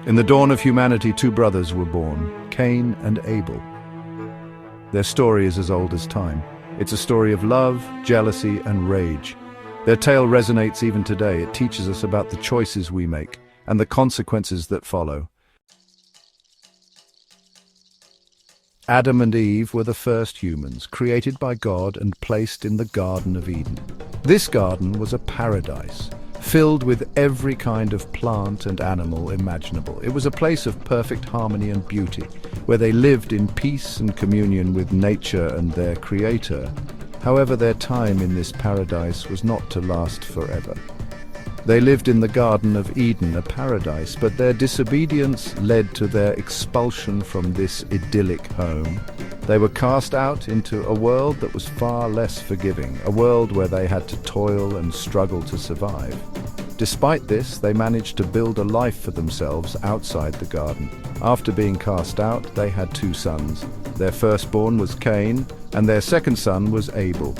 In the dawn of humanity, two brothers were born, Cain and Abel. Their story is as old as time. It's a story of love, jealousy, and rage. Their tale resonates even today. It teaches us about the choices we make and the consequences that follow. Adam and Eve were the first humans, created by God and placed in the Garden of Eden. This garden was a paradise, filled with every kind of plant and animal imaginable. It was a place of perfect harmony and beauty, where they lived in peace and communion with nature and their Creator. However, their time in this paradise was not to last forever. They lived in the Garden of Eden, a paradise, but their disobedience led to their expulsion from this idyllic home. They were cast out into a world that was far less forgiving, a world where they had to toil and struggle to survive. Despite this, they managed to build a life for themselves outside the garden. After being cast out, they had two sons. Their firstborn was Cain, and their second son was Abel.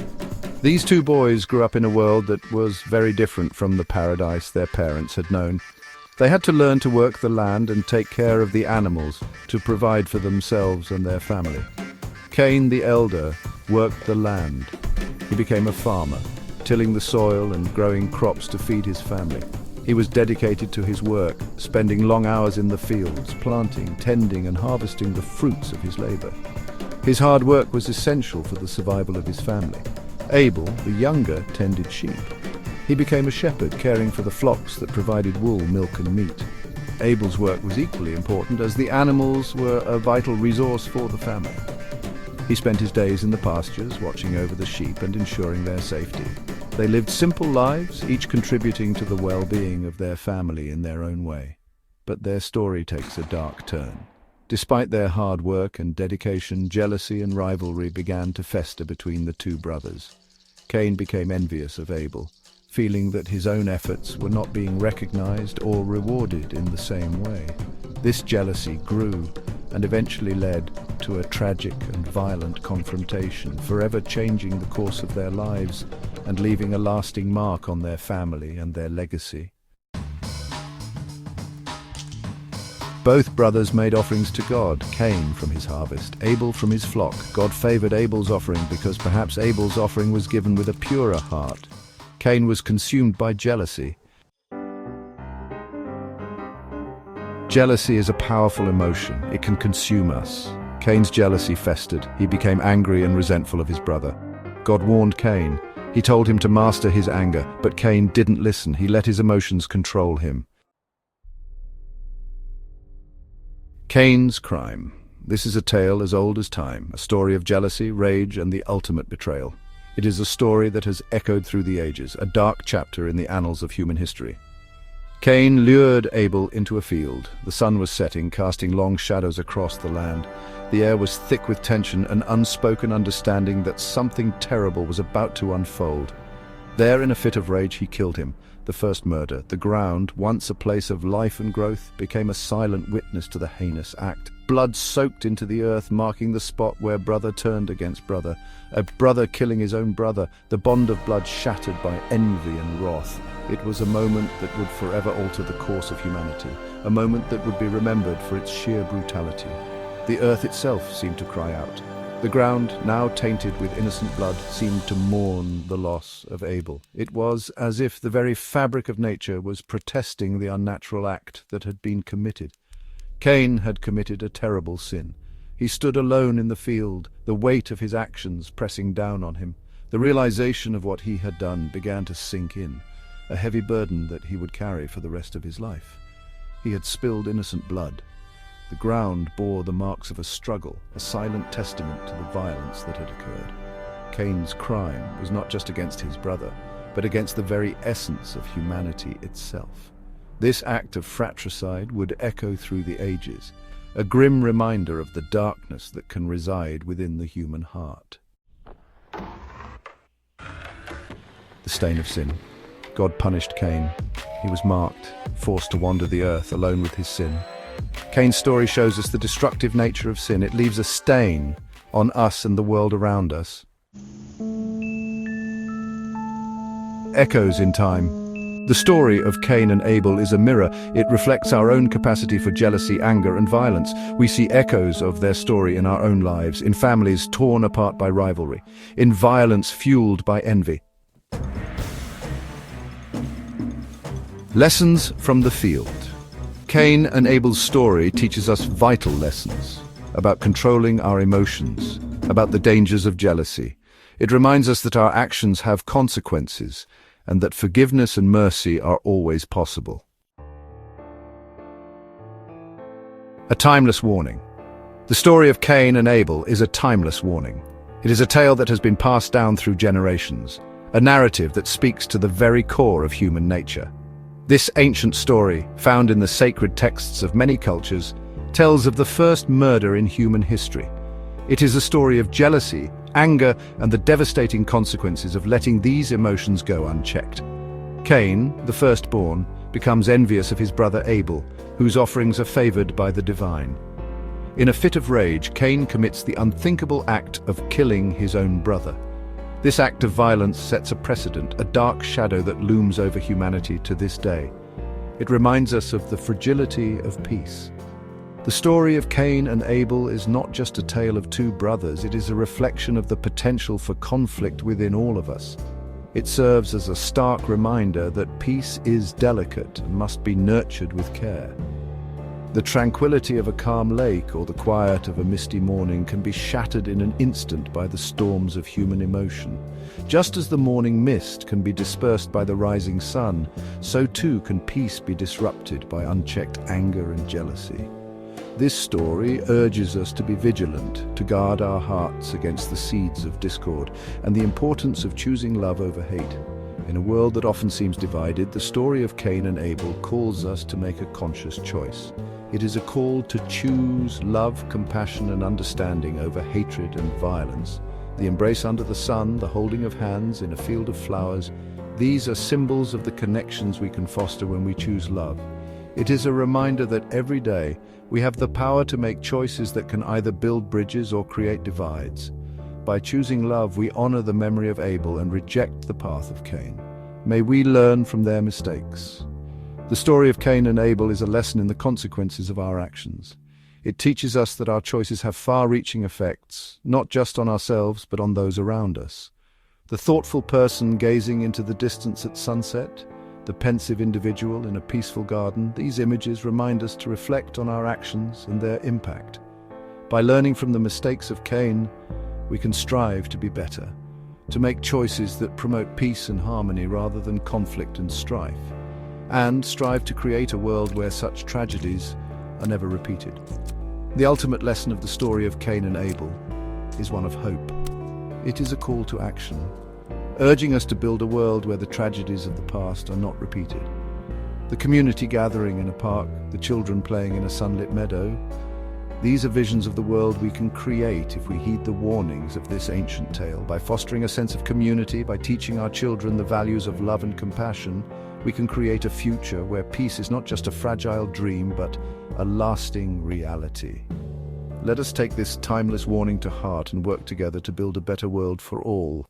These two boys grew up in a world that was very different from the paradise their parents had known. They had to learn to work the land and take care of the animals to provide for themselves and their family. Cain, the elder, worked the land. He became a farmer, tilling the soil and growing crops to feed his family. He was dedicated to his work, spending long hours in the fields, planting, tending, and harvesting the fruits of his labor. His hard work was essential for the survival of his family. Abel, the younger, tended sheep. He became a shepherd, caring for the flocks that provided wool, milk, and meat. Abel's work was equally important, as the animals were a vital resource for the family. He spent his days in the pastures, watching over the sheep and ensuring their safety. They lived simple lives, each contributing to the well-being of their family in their own way. But their story takes a dark turn. Despite their hard work and dedication, jealousy and rivalry began to fester between the two brothers. Cain became envious of Abel, feeling that his own efforts were not being recognized or rewarded in the same way. This jealousy grew and eventually led to a tragic and violent confrontation, forever changing the course of their lives and leaving a lasting mark on their family and their legacy. Both brothers made offerings to God, Cain from his harvest, Abel from his flock. God favored Abel's offering because perhaps Abel's offering was given with a purer heart. Cain was consumed by jealousy. Jealousy is a powerful emotion. It can consume us. Cain's jealousy festered. He became angry and resentful of his brother. God warned Cain. He told him to master his anger, but Cain didn't listen. He let his emotions control him. Cain's crime. This is a tale as old as time, a story of jealousy, rage, and the ultimate betrayal. It is a story that has echoed through the ages, a dark chapter in the annals of human history. Cain lured Abel into a field. The sun was setting, casting long shadows across the land. The air was thick with tension, an unspoken understanding that something terrible was about to unfold. There, in a fit of rage, he killed him. The first murder. The ground, once a place of life and growth, became a silent witness to the heinous act. Blood soaked into the earth, marking the spot where brother turned against brother. A brother killing his own brother, the bond of blood shattered by envy and wrath. It was a moment that would forever alter the course of humanity, a moment that would be remembered for its sheer brutality. The earth itself seemed to cry out. The ground, now tainted with innocent blood, seemed to mourn the loss of Abel. It was as if the very fabric of nature was protesting the unnatural act that had been committed. Cain had committed a terrible sin. He stood alone in the field, the weight of his actions pressing down on him. The realization of what he had done began to sink in, a heavy burden that he would carry for the rest of his life. He had spilled innocent blood. The ground bore the marks of a struggle, a silent testament to the violence that had occurred. Cain's crime was not just against his brother, but against the very essence of humanity itself. This act of fratricide would echo through the ages, a grim reminder of the darkness that can reside within the human heart. The stain of sin. God punished Cain. He was marked, forced to wander the earth alone with his sin. Cain's story shows us the destructive nature of sin. It leaves a stain on us and the world around us. Echoes in time. The story of Cain and Abel is a mirror. It reflects our own capacity for jealousy, anger, and violence. We see echoes of their story in our own lives, in families torn apart by rivalry, in violence fueled by envy. Lessons from the field. Cain and Abel's story teaches us vital lessons about controlling our emotions, about the dangers of jealousy. It reminds us that our actions have consequences, and that forgiveness and mercy are always possible. A timeless warning. The story of Cain and Abel is a timeless warning. It is a tale that has been passed down through generations, a narrative that speaks to the very core of human nature. This ancient story, found in the sacred texts of many cultures, tells of the first murder in human history. It is a story of jealousy, anger, and the devastating consequences of letting these emotions go unchecked. Cain, the firstborn, becomes envious of his brother Abel, whose offerings are favored by the divine. In a fit of rage, Cain commits the unthinkable act of killing his own brother. This act of violence sets a precedent, a dark shadow that looms over humanity to this day. It reminds us of the fragility of peace. The story of Cain and Abel is not just a tale of two brothers, it is a reflection of the potential for conflict within all of us. It serves as a stark reminder that peace is delicate and must be nurtured with care. The tranquility of a calm lake or the quiet of a misty morning can be shattered in an instant by the storms of human emotion. Just as the morning mist can be dispersed by the rising sun, so too can peace be disrupted by unchecked anger and jealousy. This story urges us to be vigilant, to guard our hearts against the seeds of discord, and the importance of choosing love over hate. In a world that often seems divided, the story of Cain and Abel calls us to make a conscious choice. It is a call to choose love, compassion, and understanding over hatred and violence. The embrace under the sun, the holding of hands in a field of flowers, these are symbols of the connections we can foster when we choose love. It is a reminder that every day we have the power to make choices that can either build bridges or create divides. By choosing love, we honor the memory of Abel and reject the path of Cain. May we learn from their mistakes. The story of Cain and Abel is a lesson in the consequences of our actions. It teaches us that our choices have far-reaching effects, not just on ourselves, but on those around us. The thoughtful person gazing into the distance at sunset, the pensive individual in a peaceful garden, these images remind us to reflect on our actions and their impact. By learning from the mistakes of Cain, we can strive to be better, to make choices that promote peace and harmony rather than conflict and strife, and strive to create a world where such tragedies are never repeated. The ultimate lesson of the story of Cain and Abel is one of hope. It is a call to action, urging us to build a world where the tragedies of the past are not repeated. The community gathering in a park, the children playing in a sunlit meadow, these are visions of the world we can create if we heed the warnings of this ancient tale. By fostering a sense of community, by teaching our children the values of love and compassion, we can create a future where peace is not just a fragile dream, but a lasting reality. Let us take this timeless warning to heart and work together to build a better world for all.